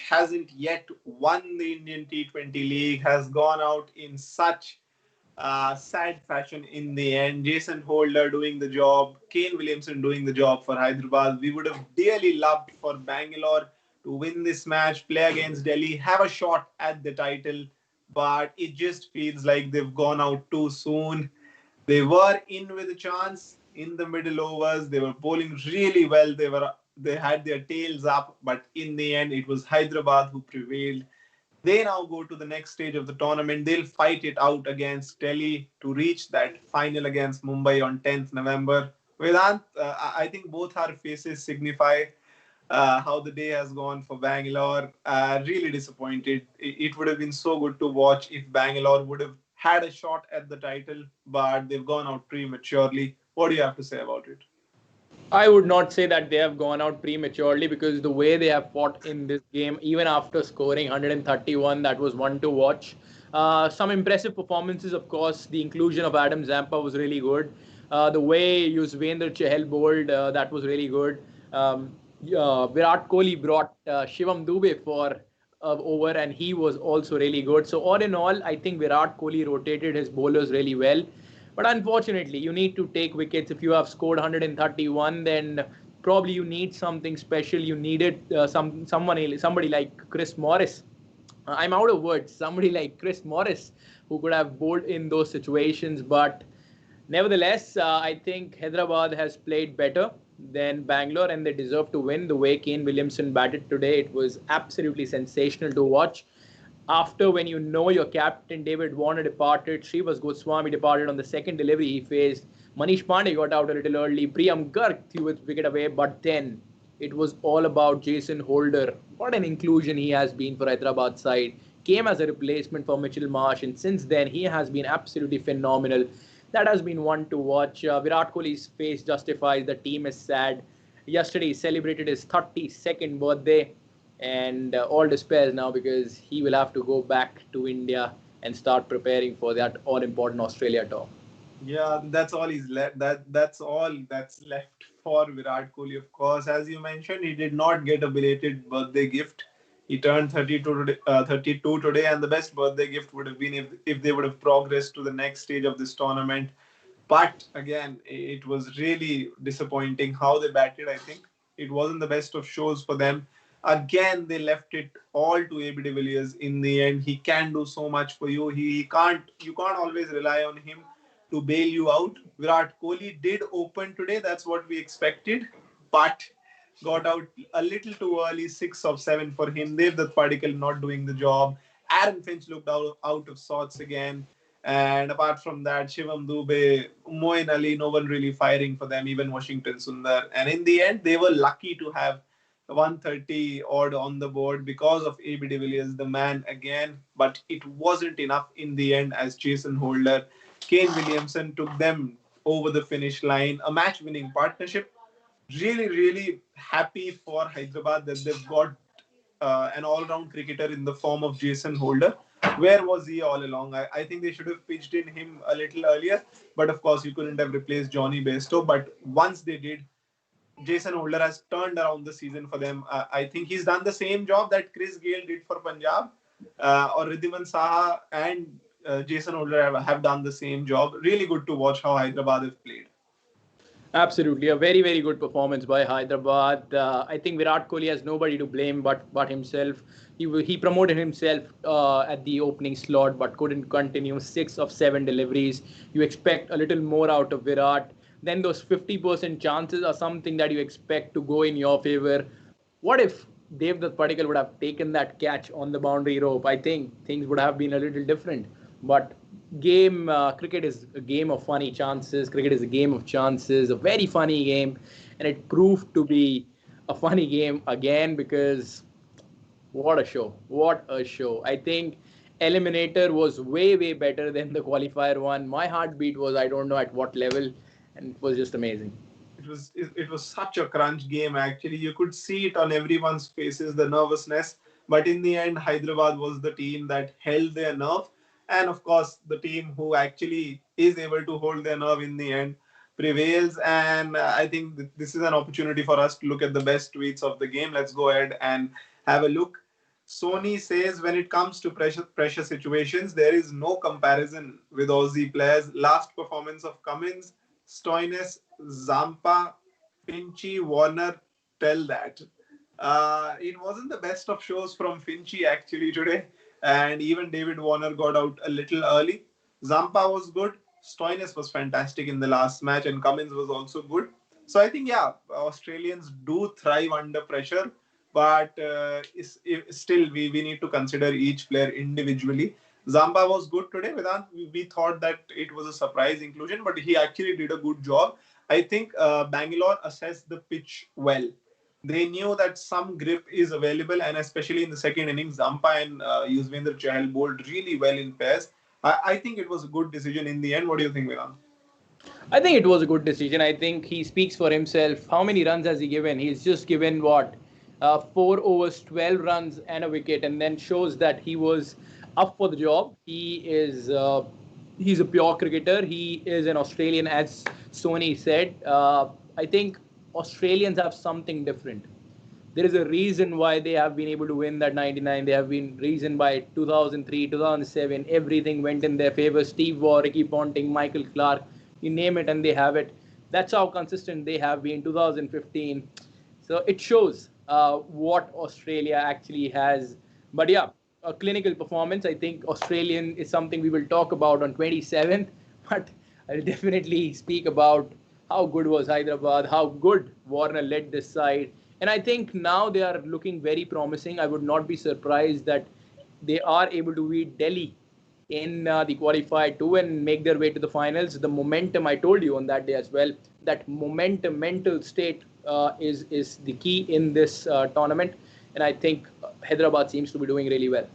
hasn't yet won the Indian T20 League, has gone out in such sad fashion in the end. Jason Holder doing the job, Kane Williamson doing the job for Hyderabad. We would have dearly loved for Bangalore to win this match, play against Delhi, have a shot at the title, but it just feels like they've gone out too soon. They were in with a chance in the middle overs. They were bowling really well. They had their tails up, but in the end, it was Hyderabad who prevailed. They now go to the next stage of the tournament. They'll fight it out against Delhi to reach that final against Mumbai on 10th November. Vedant, I think both our faces signify how the day has gone for Bangalore. Really disappointed. It would have been so good to watch if Bangalore would have had a shot at the title, but they've gone out prematurely. What do you have to say about it? I would not say that they have gone out prematurely because the way they have fought in this game, even after scoring 131, that was one to watch. Some impressive performances, of course. The inclusion of Adam Zampa was really good. The way Yuzvendra Chahal bowled, that was really good. Virat Kohli brought Shivam Dube for over, and he was also really good. So all in all, I think Virat Kohli rotated his bowlers really well. But unfortunately, you need to take wickets. If you have scored 131, then probably you need something special. You needed somebody like Chris Morris. I'm out of words. Somebody like Chris Morris who could have bowled in those situations. But nevertheless, I think Hyderabad has played better than Bangalore and they deserve to win. The way Kane Williamson batted today, it was absolutely sensational to watch. After when you know your captain David Warner departed, Shrivas Goswami departed on the second delivery he faced. Manish Pandey got out a little early. Priyam Garg threw his wicket away, but then it was all about Jason Holder. What an inclusion he has been for Hyderabad side. Came as a replacement for Mitchell Marsh, and since then he has been absolutely phenomenal. That has been one to watch. Virat Kohli's face justifies the team is sad. Yesterday he celebrated his 32nd birthday and all despair now because he will have to go back to India and start preparing for that all-important Australia tour. Yeah, that's all he's left. That's all that's left for Virat Kohli. Of course, as you mentioned, he did not get a belated birthday gift. He turned 32 today, and the best birthday gift would have been if they would have progressed to the next stage of this tournament. But again, it was really disappointing how they batted. I think it wasn't the best of shows for them. Again, they left it all to AB de Villiers in the end. He can do so much for you. He can't. You can't always rely on him to bail you out. Virat Kohli did open today. That's what we expected, but got out a little too early. 6 of 7 for him. Devdutt Padikkal not doing the job. Aaron Finch looked out of sorts again. And apart from that, Shivam Dube, Moin Ali, no one really firing for them, even Washington Sundar. And in the end, they were lucky to have 130 odd on the board because of AB de Villiers, the man again. But it wasn't enough in the end as Jason Holder, Kane Williamson took them over the finish line. A match winning partnership. Really, really happy for Hyderabad that they've got an all round cricketer in the form of Jason Holder. Where was he all along? I think they should have pitched in him a little earlier, but of course, you couldn't have replaced Johnny Bairstow. But once they did, Jason Holder has turned around the season for them. I think he's done the same job that Chris Gale did for Punjab, or Ridhiman Saha and Jason Holder have done the same job. Really good to watch how Hyderabad have played. Absolutely, a very very good performance by Hyderabad. I think Virat Kohli has nobody to blame but himself. He promoted himself at the opening slot but couldn't continue. 6 of 7 deliveries. You expect a little more out of Virat. Then those 50% chances are something that you expect to go in your favor. What if Devdutt Padikkal would have taken that catch on the boundary rope? I think things would have been a little different. But cricket is a game of funny chances. Cricket is a game of chances, a very funny game, and it proved to be a funny game again because what a show! What a show! I think Eliminator was way better than the qualifier one. My heartbeat was I don't know at what level, and it was just amazing. It was such a crunch game. Actually, you could see it on everyone's faces, the nervousness. But in the end, Hyderabad was the team that held their nerve, and of course, the team who actually is able to hold their nerve in the end prevails. And I think this is an opportunity for us to look at the best tweets of the game. Let's go ahead and have a look. Sony says when it comes to pressure situations, there is no comparison with Aussie players. Last performance of Cummins, Stoinis, Zampa, Finchy, Warner tell that. It wasn't the best of shows from Finchy actually today, and even David Warner got out a little early. Zampa was good. Stoinis was fantastic in the last match, and Cummins was also good. So I think yeah, Australians do thrive under pressure, but still we need to consider each player individually. Zamba was good today. Vedant, we thought that it was a surprise inclusion, but he actually did a good job. I think Bangalore assessed the pitch well. They knew that some grip is available, and especially in the second innings, Zampa and Yuzvendra Chahal bowled really well in pairs. I think it was a good decision in the end. What do you think, Vedant? I think it was a good decision. I think he speaks for himself. How many runs has he given? He's just given what? 4 overs, 12 runs and a wicket, and then shows that he was up for the job. He's a pure cricketer. He is an Australian, as Sony said. I think Australians have something different. There is a reason why they have been able to win that 99. They have been reason by 2003, 2007. Everything went in their favor. Steve Waugh, Ricky Ponting, Michael Clark, you name it, and they have it. That's how consistent they have been. 2015. So it shows what Australia actually has. But yeah, a clinical performance. I think Australian is something we will talk about on 27th. But I'll definitely speak about how good was Hyderabad, how good Warner led this side. And I think now they are looking very promising. I would not be surprised that they are able to beat Delhi in the qualifier too and make their way to the finals. The momentum, I told you on that day as well, that momentum, mental state is the key in this tournament. And I think Hyderabad seems to be doing really well.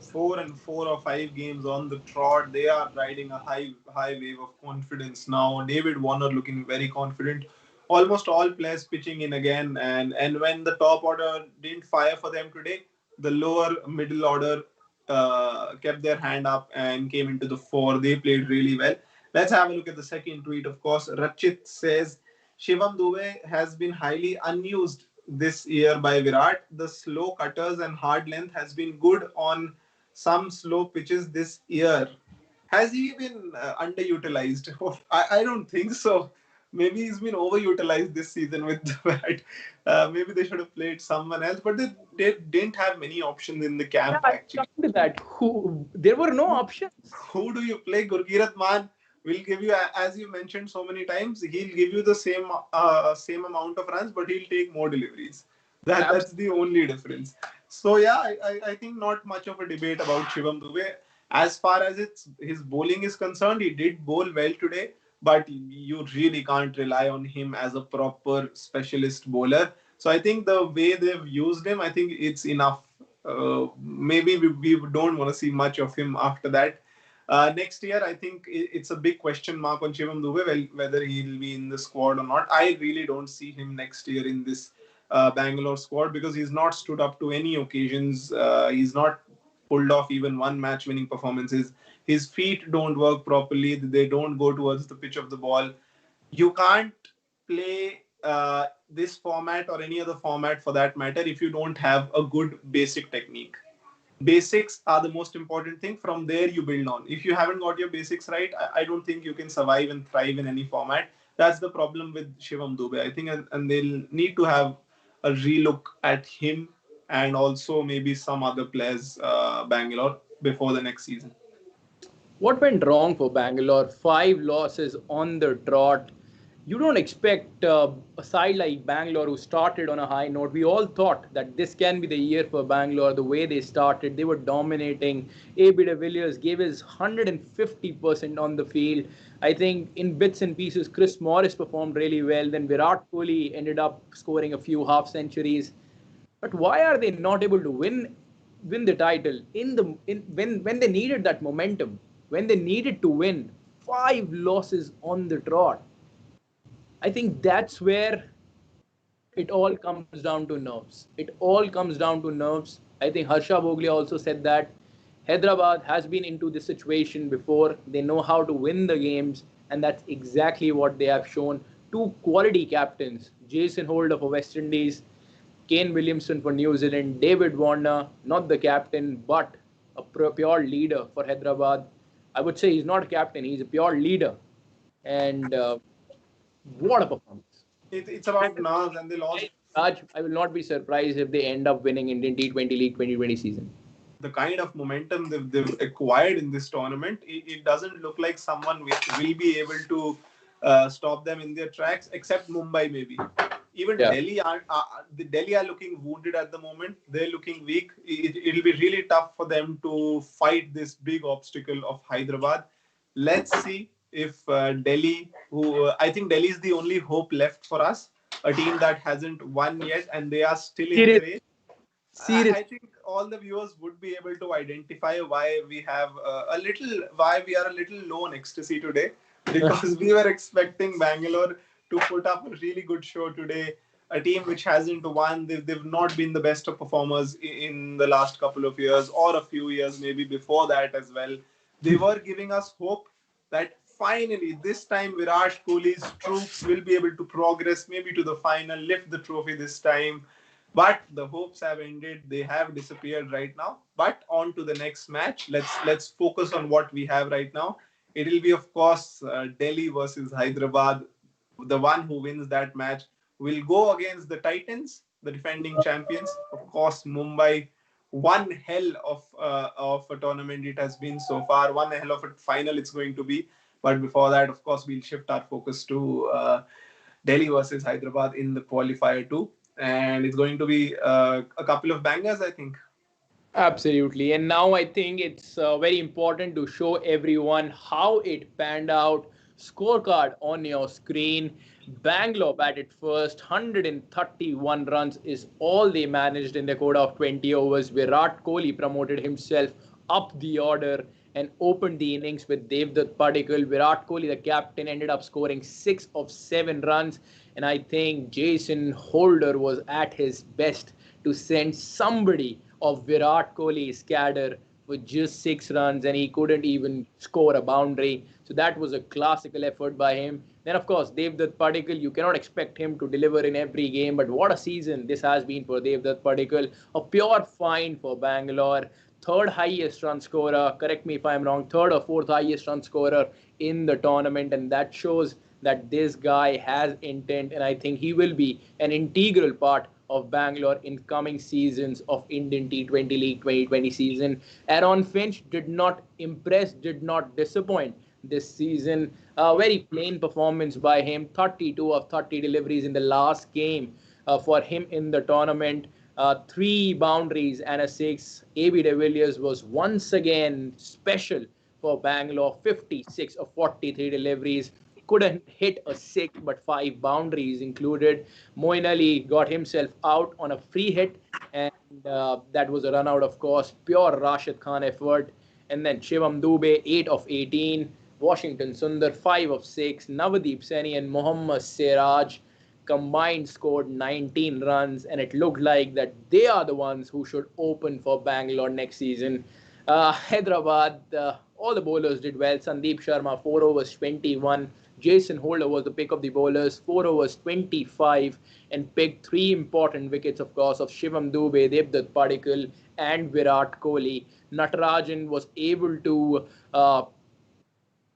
4 or 5 games on the trot. They are riding a high wave of confidence now. David Warner looking very confident. Almost all players pitching in again, and when the top order didn't fire for them today, the lower middle order kept their hand up and came into the fore. They played really well. Let's have a look at the second tweet. Of course, Rachit says Shivam Dube has been highly unused this year by Virat. The slow cutters and hard length has been good on some slow pitches this year. Has he been underutilized? I don't think so. Maybe he's been overutilized this season with the bat. Maybe they should have played someone else, but they didn't have many options in the Yeah, camp I actually. come to that. Who there were no options. Who do you play? Gurkirat Maan will give you, as you mentioned so many times, he'll give you the same amount of runs, but he'll take more deliveries. That's the only difference. So yeah, I think not much of a debate about Shivam Dube. As far as his bowling is concerned, he did bowl well today, but you really can't rely on him as a proper specialist bowler. So I think the way they've used him, I think it's enough. Maybe we don't want to see much of him after that. Next year, I think it's a big question mark on Shivam Dube, whether he'll be in the squad or not. I really don't see him next year in this Bangalore squad because he's not stood up to any occasions. He's not pulled off even one match winning performances. His feet don't work properly. They don't go towards the pitch of the ball. You can't play this format or any other format for that matter if you don't have a good basic technique. Basics are the most important thing. From there you build on. If you haven't got your basics right, I don't think you can survive and thrive in any format. That's the problem with Shivam Dube, I think, and they'll need to have a relook at him and also maybe some other players, Bangalore, before the next season. What went wrong for Bangalore? 5 losses on the trot. You don't expect a side like Bangalore who started on a high note. We all thought that this can be the year for Bangalore. The way they started, they were dominating. AB de Villiers gave his 150% on the field. I think in bits and pieces, Chris Morris performed really well. Then Virat Kohli ended up scoring a few half centuries. But why are they not able to win the title when they needed that momentum, when they needed to win? 5 losses on the trot. I think that's where it all comes down to nerves. It all comes down to nerves. I think Harsha Bhoglia also said that Hyderabad has been into this situation before. They know how to win the games, and that's exactly what they have shown. Two quality captains, Jason Holder for West Indies, Kane Williamson for New Zealand, David Warner, not the captain, but a pure leader for Hyderabad. I would say he's not a captain, he's a pure leader. And what a performance. It's about nerves, and they lost. Raj, I will not be surprised if they end up winning Indian T20 League 2020 season. The kind of momentum they've acquired in this tournament, it doesn't look like someone will be able to stop them in their tracks, except Mumbai maybe. Even Yeah. Delhi are looking wounded at the moment. They're looking weak. It'll be really tough for them to fight this big obstacle of Hyderabad. Let's see if Delhi, who I think Delhi is the only hope left for us, a team that hasn't won yet, and they are still in the Serious. race. Serious. I think all the viewers would be able to identify why we have why we are a little low on ecstasy today, because we were expecting Bangalore to put up a really good show today. A team which hasn't won, they've not been the best of performers in the last couple of years, or a few years maybe before that as well. They were giving us hope that finally this time Virat Kohli's troops will be able to progress maybe to the final, lift the trophy this time. But the hopes have ended. They have disappeared right now. But on to the next match. Let's focus on what we have right now. It will be, of course, Delhi versus Hyderabad. The one who wins that match will go against the Titans, the defending champions. Of course, Mumbai. One hell of a tournament it has been so far. One hell of a final it's going to be. But before that, of course, we'll shift our focus to Delhi versus Hyderabad in the qualifier too, and it's going to be a couple of bangers, I think. Absolutely. And now I think it's very important to show everyone how it panned out. Scorecard on your screen. Bangalore batted first. 131 runs is all they managed in the quota of 20 overs. Virat Kohli promoted himself up the order and opened the innings with Devdutt Padikkal. Virat Kohli, the captain, ended up scoring 6 of 7 runs. And I think Jason Holder was at his best to send somebody of Virat Kohli's cadre with just 6 runs, and he couldn't even score a boundary. So that was a classical effort by him. Then, of course, Devdutt Padikkal, you cannot expect him to deliver in every game, but what a season this has been for Devdutt Padikkal. A pure find for Bangalore. Third highest run scorer, correct me if I'm wrong, third or fourth highest run scorer in the tournament, and that shows that this guy has intent, and I think he will be an integral part of Bangalore in coming seasons of Indian T20 League 2020 season. Aaron Finch did not impress, did not disappoint this season. A very plain performance by him, 32 of 30 deliveries in the last game for him in the tournament. 3 boundaries and a 6. AB de Villiers was once again special for Bangalore, 56 of 43 deliveries. Couldn't hit a 6, but 5 boundaries included. Moeen Ali got himself out on a free hit, and that was a run out, of course. Pure Rashid Khan effort. And then Shivam Dube, 8 of 18. Washington Sundar, 5 of 6. Navdeep Saini and Mohammad Siraj combined scored 19 runs, and it looked like that they are the ones who should open for Bangalore next season. Hyderabad, all the bowlers did well. Sandeep Sharma, 4 overs 21. Jason Holder was the pick of the bowlers, 4 overs 25, and picked 3 important wickets, of course, of Shivam Dube, Devdutt Padikkal, and Virat Kohli. Natarajan was able to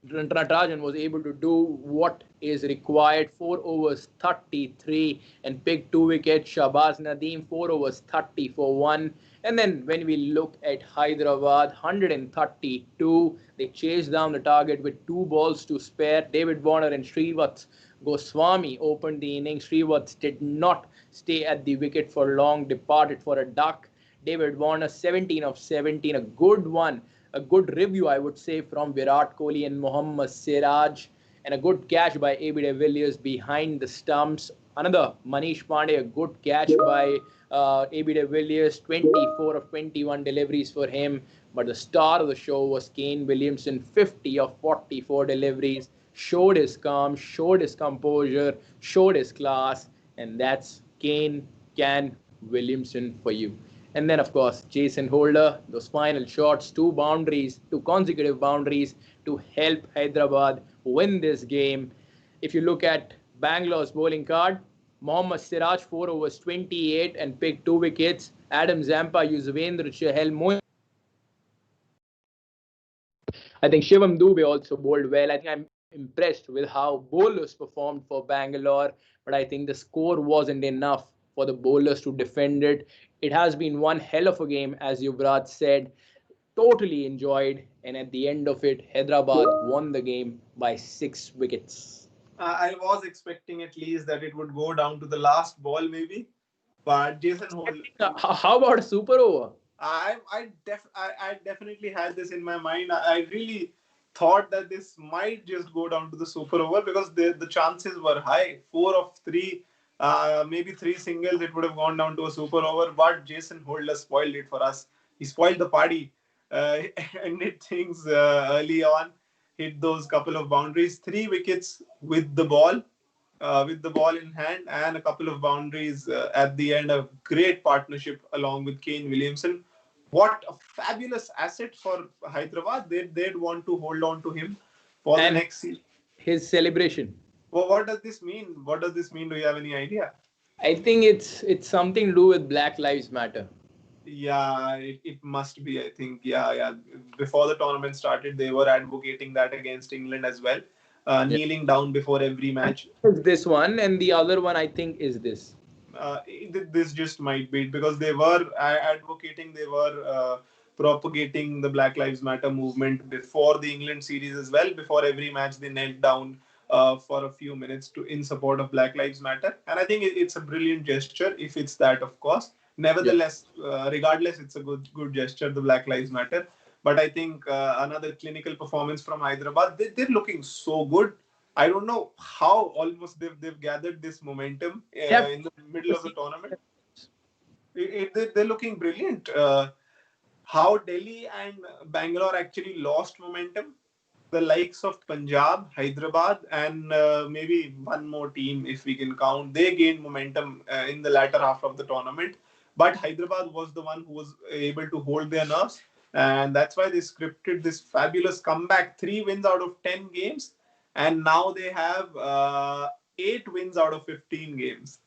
Natarajan was able to do what is required, 4 overs 33, and picked 2 wickets. Shahbaz Nadeem, 4 overs 30 for 1. And then when we look at Hyderabad, 132, they chased down the target with 2 balls to spare. David Warner and Srivaths Goswami opened the innings. Srivaths did not stay at the wicket for long, departed for a duck. David Warner, 17 of 17, a good one. A good review, I would say, from Virat Kohli and Mohammad Siraj, and a good catch by AB de Villiers behind the stumps. Another Manish Pandey, a good catch by AB de Villiers, 24 of 21 deliveries for him. But the star of the show was Kane Williamson, 50 of 44 deliveries, showed his calm, showed his composure, showed his class, and that's Kane Williamson for you. And then, of course, Jason Holder, those final shots, 2 boundaries, 2 consecutive boundaries to help Hyderabad win this game. If you look at Bangalore's bowling card, Mohammad Siraj 4 overs 28 and picked 2 wickets. Adam Zampa, Yuzvendra Chahal, I think Shivam Dube also bowled well. I think I'm impressed with how bowlers performed for Bangalore, but I think the score wasn't enough for the bowlers to defend it. It has been one hell of a game, as Yuvraj said. Totally enjoyed, and at the end of it, Hyderabad won the game by 6 wickets. I was expecting at least that it would go down to the last ball, maybe. But Jason Hole, How about a super over? I definitely had this in my mind. I really thought that this might just go down to the super over because the chances were high. 4 of 3, maybe 3 singles, it would have gone down to a super over. But Jason Holder spoiled it for us. He spoiled the party. Ended things early on. Hit those couple of boundaries. 3 wickets with the ball in hand, and a couple of boundaries at the end. A great partnership along with Kane Williamson. What a fabulous asset for Hyderabad. They'd want to hold on to him for the And next season. his celebration. Well, what does this mean? What does this mean? Do you have any idea? I think it's something to do with Black Lives Matter. Yeah, it must be. I think. Yeah. Before the tournament started, they were advocating that against England as well, Yeah. kneeling down before every match. This one, and the other one I think is this. This just might be because they were advocating, they were propagating the Black Lives Matter movement before the England series as well. Before every match, they knelt down for a few minutes to in support of Black Lives Matter, and I think it's a brilliant gesture if it's that, of course. Nevertheless, regardless, it's a good gesture, the Black Lives Matter. But I think another clinical performance from Hyderabad. They're looking so good. I don't know how almost they've gathered this momentum in the middle of the tournament. They're looking brilliant. How Delhi and Bangalore actually lost momentum. The likes of Punjab, Hyderabad, and maybe one more team, if we can count, they gained momentum in the latter half of the tournament. But Hyderabad was the one who was able to hold their nerves. And that's why they scripted this fabulous comeback. 3 wins out of 10 games. And now they have 8 wins out of 15 games.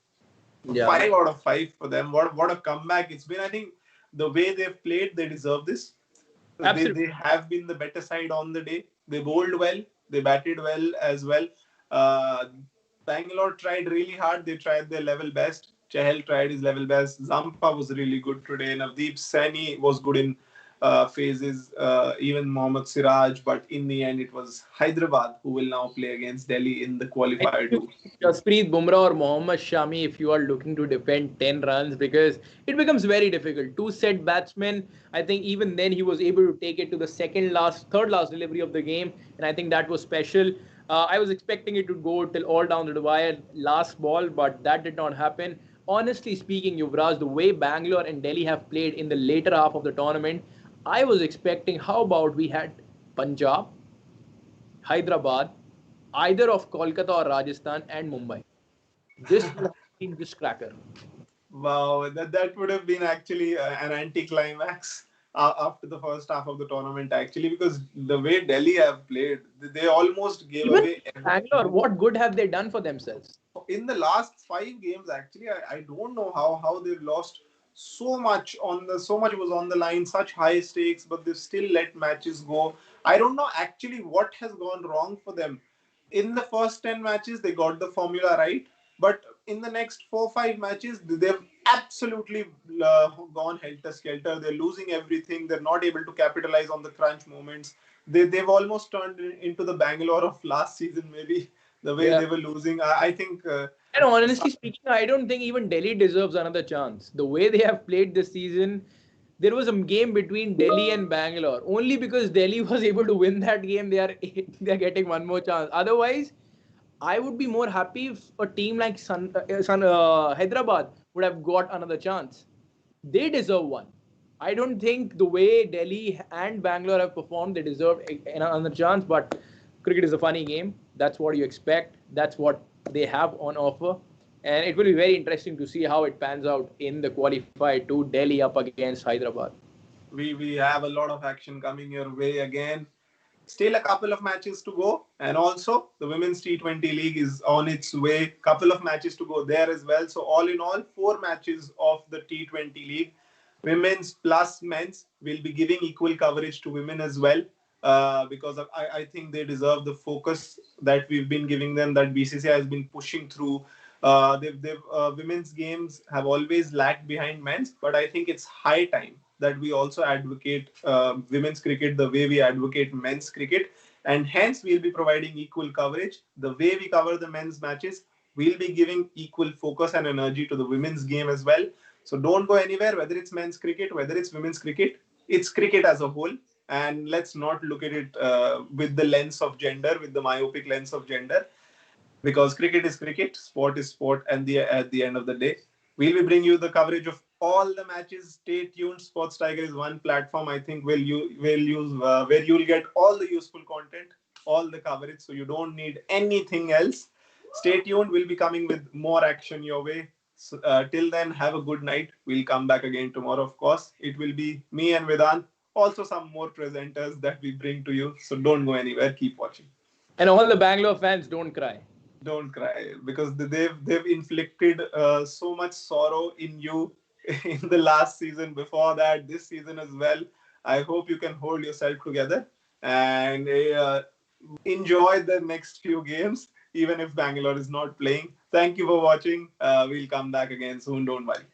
Yeah. 5 out of 5 for them. What a comeback it's been. I think the way they've played, they deserve this. Absolutely. They have been the better side on the day. They bowled well. They batted well as well. Uh, Bangalore tried really hard. They tried their level best. Chahal tried his level best. Zampa was really good today. Navdeep Saini was good in phases. Even Mohammad Siraj. But in the end, it was Hyderabad who will now play against Delhi in the qualifier too. Jasprit Bumrah or Mohammad Shami, if you are looking to defend 10 runs, because it becomes very difficult. Two set batsmen, I think even then he was able to take it to the third last delivery of the game, and I think that was special. I was expecting it to go till all down to the wire last ball, but that did not happen. Honestly speaking, Yuvraj, the way Bangalore and Delhi have played in the later half of the tournament, I was expecting, how about we had Punjab, Hyderabad, either of Kolkata or Rajasthan and Mumbai. This would have been just cracker. Wow, that would have been actually an anticlimax after the first half of the tournament, actually, because the way Delhi have played, they almost gave Even away Bangalore, what good have they done for themselves? in the last 5 games. Actually, I don't know how they've lost so much was on the line, such high stakes, but they've still let matches go. I don't know actually what has gone wrong for them. In the first 10 matches, they got the formula right, but in the next 4 5 matches, they've absolutely gone helter skelter. They're losing everything. They're not able to capitalize on the crunch moments. They've almost turned into the Bangalore of last season, maybe the way they were losing. I think. And honestly speaking, I don't think even Delhi deserves another chance. The way they have played this season, there was a game between Delhi and Bangalore. Only because Delhi was able to win that game, they are getting one more chance. Otherwise, I would be more happy if a team like Hyderabad would have got another chance. They deserve one. I don't think the way Delhi and Bangalore have performed, they deserve another chance. But cricket is a funny game. That's what you expect. That's what they have on offer. And it will be very interesting to see how it pans out in the qualifier to Delhi up against Hyderabad. We have a lot of action coming your way again. Still a couple of matches to go, and also the women's T20 league is on its way. Couple of matches to go there as well. So all in all, 4 matches of the T20 league, women's plus men's, will be giving equal coverage to women as well. Because I think they deserve the focus that we've been giving them, that BCCI has been pushing through. Women's games have always lagged behind men's, but I think it's high time that we also advocate women's cricket the way we advocate men's cricket, and hence we'll be providing equal coverage. The way we cover the men's matches, we'll be giving equal focus and energy to the women's game as well. So don't go anywhere, whether it's men's cricket, whether it's women's cricket, it's cricket as a whole. And let's not look at it with the lens of gender, with the myopic lens of gender, because cricket is cricket, sport is sport, and at the end of the day, we'll be bringing you the coverage of all the matches. Stay tuned. Sports Tiger is one platform I think will use where you'll get all the useful content, all the coverage, so you don't need anything else. Stay tuned. We'll be coming with more action your way. So, till then, have a good night. We'll come back again tomorrow, of course. It will be me and Vedant, also some more presenters that we bring to you. So don't go anywhere. Keep watching. And all the Bangalore fans, don't cry. Don't cry, because they've inflicted so much sorrow in you in the last season, before that, this season as well. I hope you can hold yourself together and enjoy the next few games, even if Bangalore is not playing. Thank you for watching. We'll come back again soon. Don't worry.